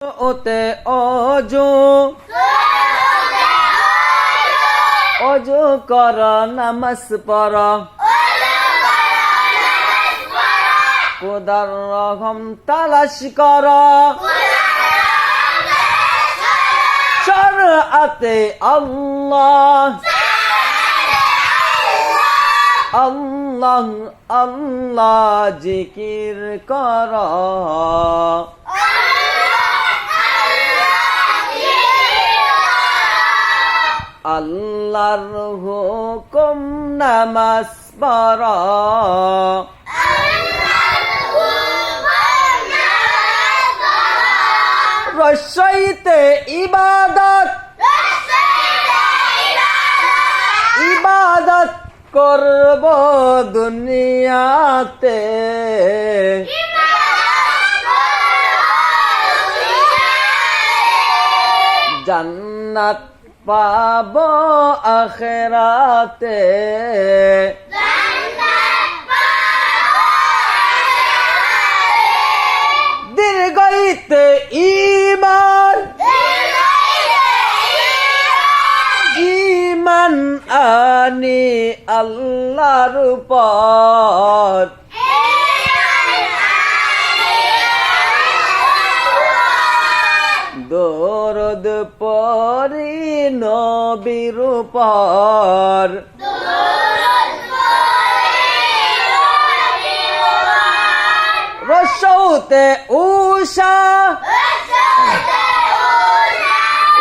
ওতে অজু কর নামাজ পড় খোদার রহম তালাশ কর শরআতে আল্লাহ আল্লাহ আল্লাহ জিকির কর আল্লাহর হুকুম নামাজ পড় রসাইতে ইবাদত ইবাদত করব দুনিয়াতে জান্নাত পাব আখিরাতে দীর্ঘইতে ঈমান ঈমান আনি আল্লাহর উপর দরুদ পড়ি নবীর উপর রসৌতে উষা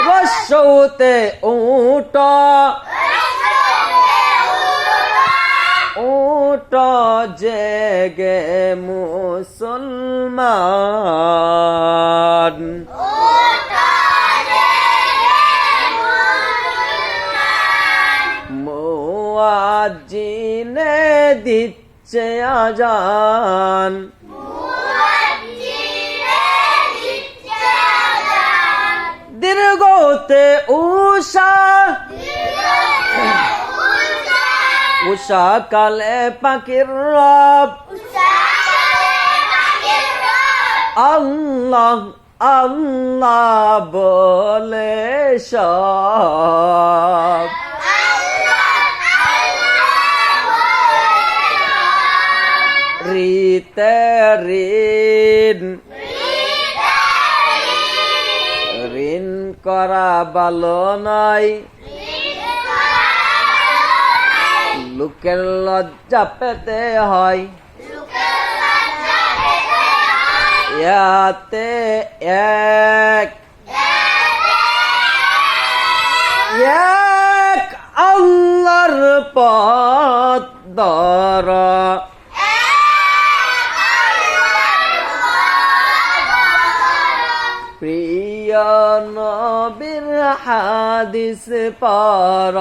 রসৌতে উট উট জেগে মুসলমান মুয়াজ্জিনে দিচ্ছে আজান দীর্ঘতে উষা উষা কালে পাখির রব আল্লাহ আল্লাহ বলে সব রিতে ঋণ ঋণ করা ভালো নয় লোকের লজ্জা পেতে হয় ইয়াতে এক এক আল্লাহর পথ ধর প্রিয় নবীর হাদিস পড়